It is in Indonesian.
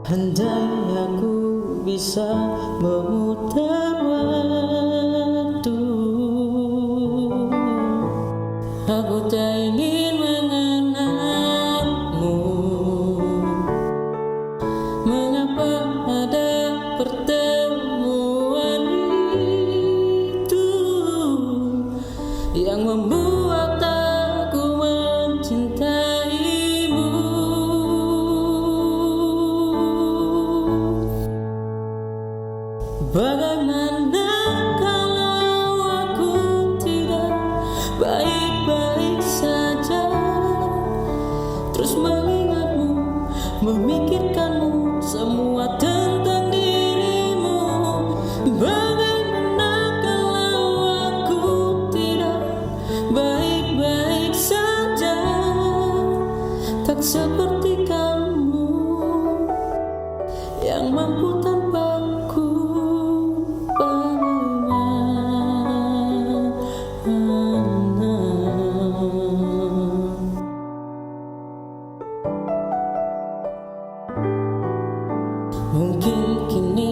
Andai aku bisa memutar waktu, aku tak ingin mengenalmu. Mengapa ada pertemuan itu yang membuat aku mencintaimu? Bagaimana kalau aku tidak baik-baik saja, terus mengingatmu, memikirkanmu, semua tentang dirimu? Bagaimana kalau aku tidak baik-baik saja, tak seperti kamu yang mampu tanpaku? Mungkin kini